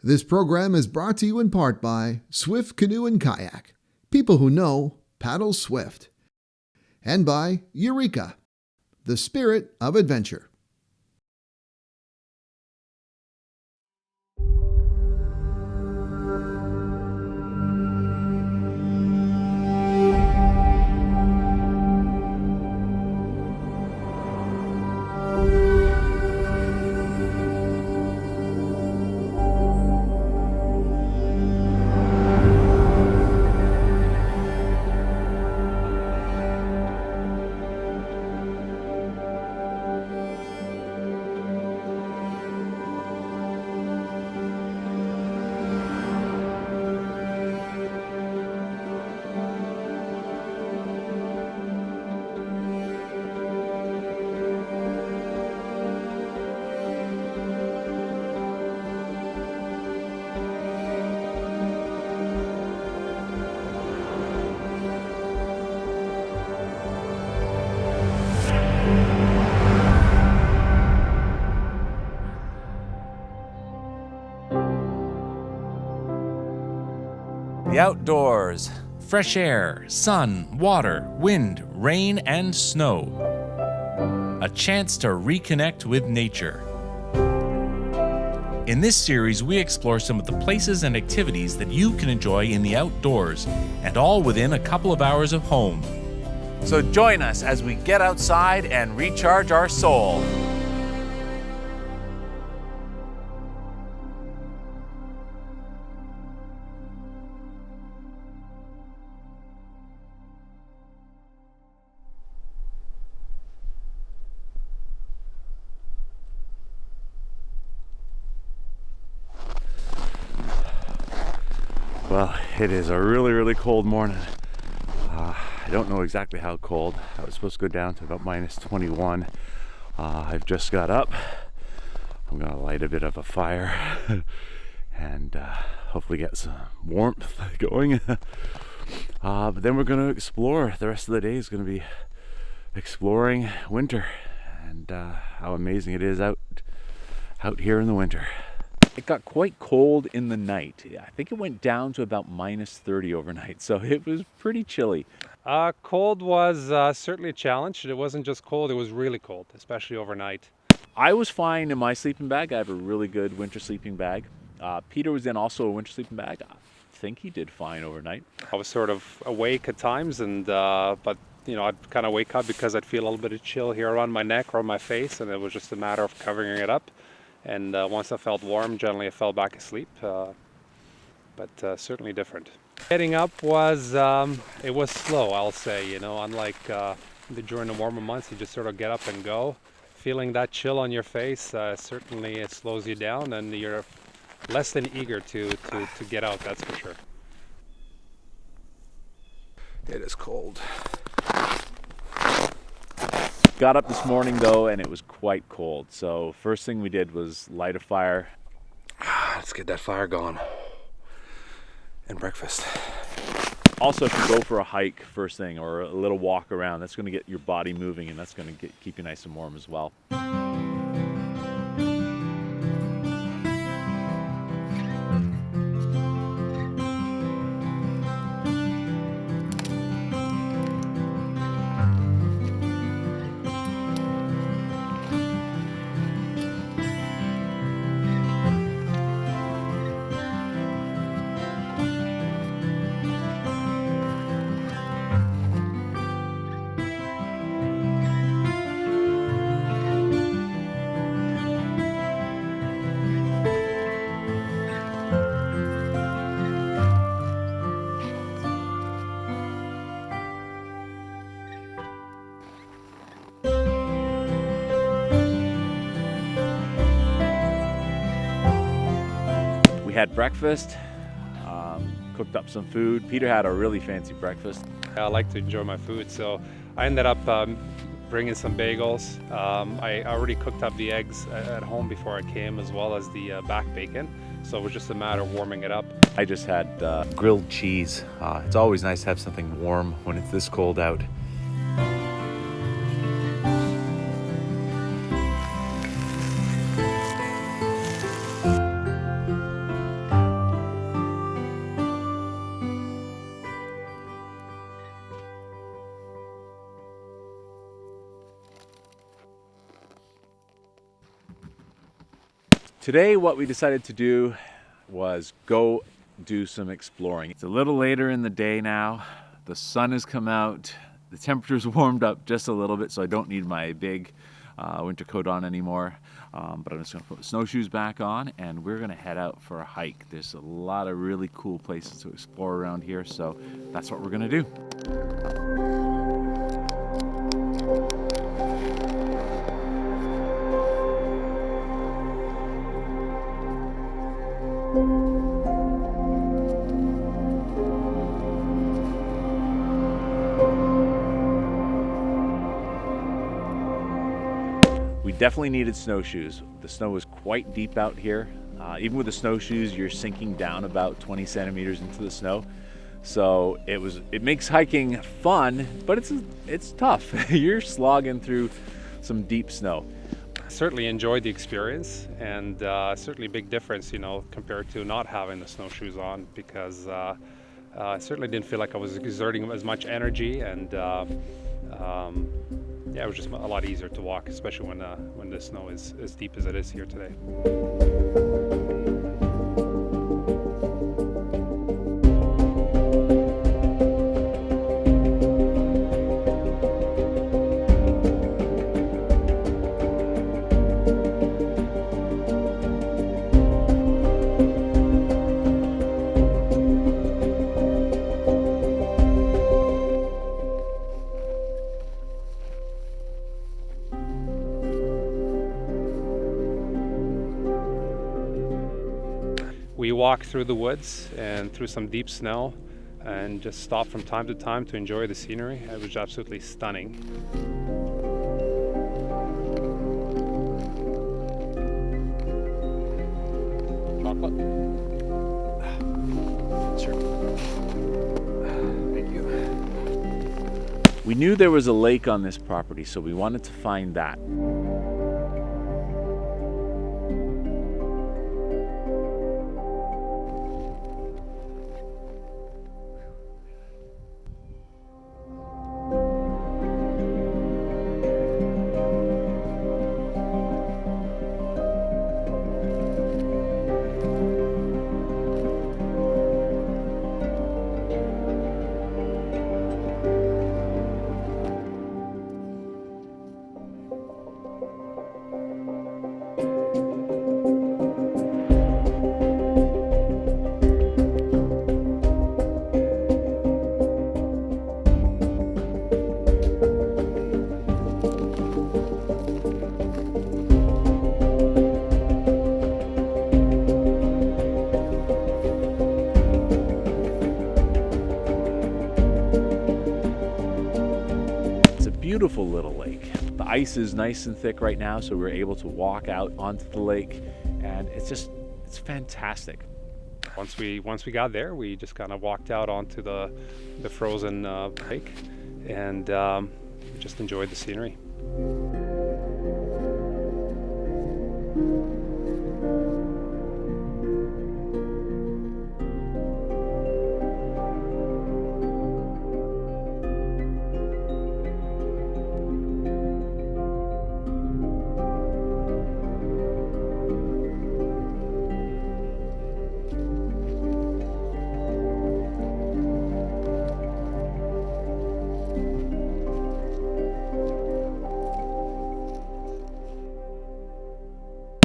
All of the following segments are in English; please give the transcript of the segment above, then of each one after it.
This program is brought to you in part by Swift Canoe and Kayak. People who know paddle swift. And by Eureka, the spirit of adventure. The outdoors, fresh air, sun, water, wind, rain, and snow. A chance to reconnect with nature. In this series, we explore some of the places and activities that you can enjoy in the outdoors, and all within a couple of hours of home. So join us as we get outside and recharge our soul. Well, it is a really cold morning. I don't know exactly how cold. I was supposed to go down to about minus 21. I've just got up. I'm gonna light a bit of a fire and hopefully get some warmth going. But then we're gonna explore. The rest of the day is gonna be exploring winter and how amazing it is out here in the winter. It got quite cold in the night. I think it went down to about minus 30 overnight, so it was pretty chilly. Cold was certainly a challenge. It wasn't just cold, it was really cold, especially overnight. I was fine in my sleeping bag. I have a really good winter sleeping bag. Peter was in also a winter sleeping bag. I think he did fine overnight. I was sort of awake at times, and but you know, I'd kind of wake up because I'd feel a little bit of chill here around my neck or on my face, and it was just a matter of covering it up. And once I felt warm, generally I fell back asleep, but certainly different. Getting up was, it was slow, I'll say, you know, unlike during the warmer months, you just sort of get up and go. Feeling that chill on your face, certainly it slows you down and you're less than eager to get out, that's for sure. It is cold. Got up this morning though, and it was quite cold. So first thing we did was light a fire. Let's get that fire going. And breakfast. Also, if you go for a hike first thing or a little walk around, that's going to get your body moving, and that's going to keep you nice and warm as well. We had breakfast, cooked up some food. Peter had a really fancy breakfast. I like to enjoy my food, so I ended up bringing some bagels. I already cooked up the eggs at home before I came, as well as the back bacon, so it was just a matter of warming it up. I just had grilled cheese. It's always nice to have something warm when it's this cold out. Today what we decided to do was go do some exploring. It's a little later in the day now. The sun has come out. The temperature's warmed up just a little bit, so I don't need my big winter coat on anymore. But I'm just gonna put the snowshoes back on and we're gonna head out for a hike. There's a lot of really cool places to explore around here, so that's what we're gonna do. We definitely needed snowshoes. The snow was quite deep out here. Even with the snowshoes, you're sinking down about 20 centimeters into the snow. So it makes hiking fun, but it's tough. You're slogging through some deep snow. Certainly enjoyed the experience, and certainly a big difference, compared to not having the snowshoes on, because I certainly didn't feel like I was exerting as much energy, and yeah, it was just a lot easier to walk, especially when the snow is as deep as it is here today. We walked through the woods and through some deep snow and just stopped from time to time to enjoy the scenery. It was absolutely stunning. Chocolate? Sure. Thank you. We knew there was a lake on this property, so we wanted to find that. Beautiful little lake. The ice is nice and thick right now, so we're able to walk out onto the lake, and it's fantastic. Once we got there, we just kind of walked out onto the frozen lake and just enjoyed the scenery.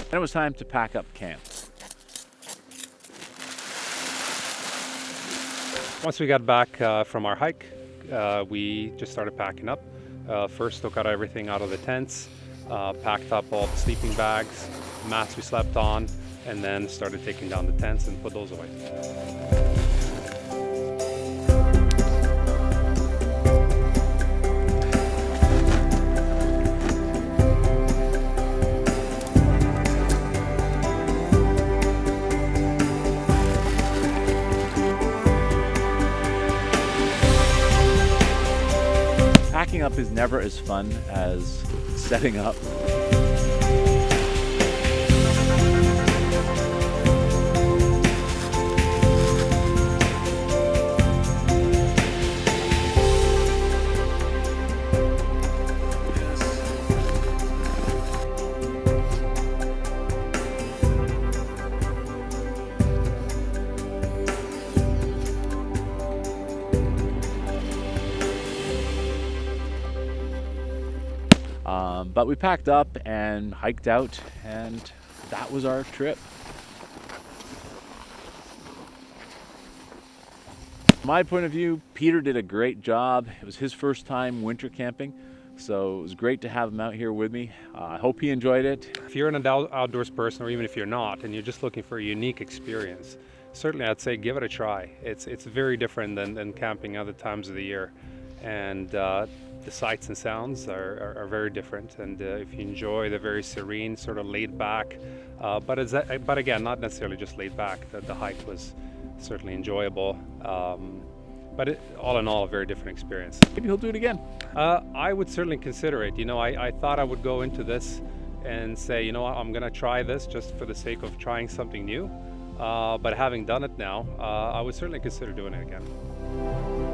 Then it was time to pack up camp. Once we got back from our hike, we just started packing up. First took out everything out of the tents, packed up all the sleeping bags, mats we slept on, and then started taking down the tents and put those away. Packing up is never as fun as setting up. But we packed up and hiked out, and that was our trip. From my point of view, Peter did a great job. It was his first time winter camping, so it was great to have him out here with me. I hope he enjoyed it. If you're an outdoors person, or even if you're not, and you're just looking for a unique experience, certainly I'd say give it a try. It's very different than camping other times of the year, and the sights and sounds are very different. And if you enjoy the very serene, sort of laid back, but again, not necessarily just laid back. The hike was certainly enjoyable, but all in all, a very different experience. Maybe he'll do it again. I would certainly consider it. You know, I thought I would go into this and say, you know what, I'm gonna try this just for the sake of trying something new. But having done it now, I would certainly consider doing it again.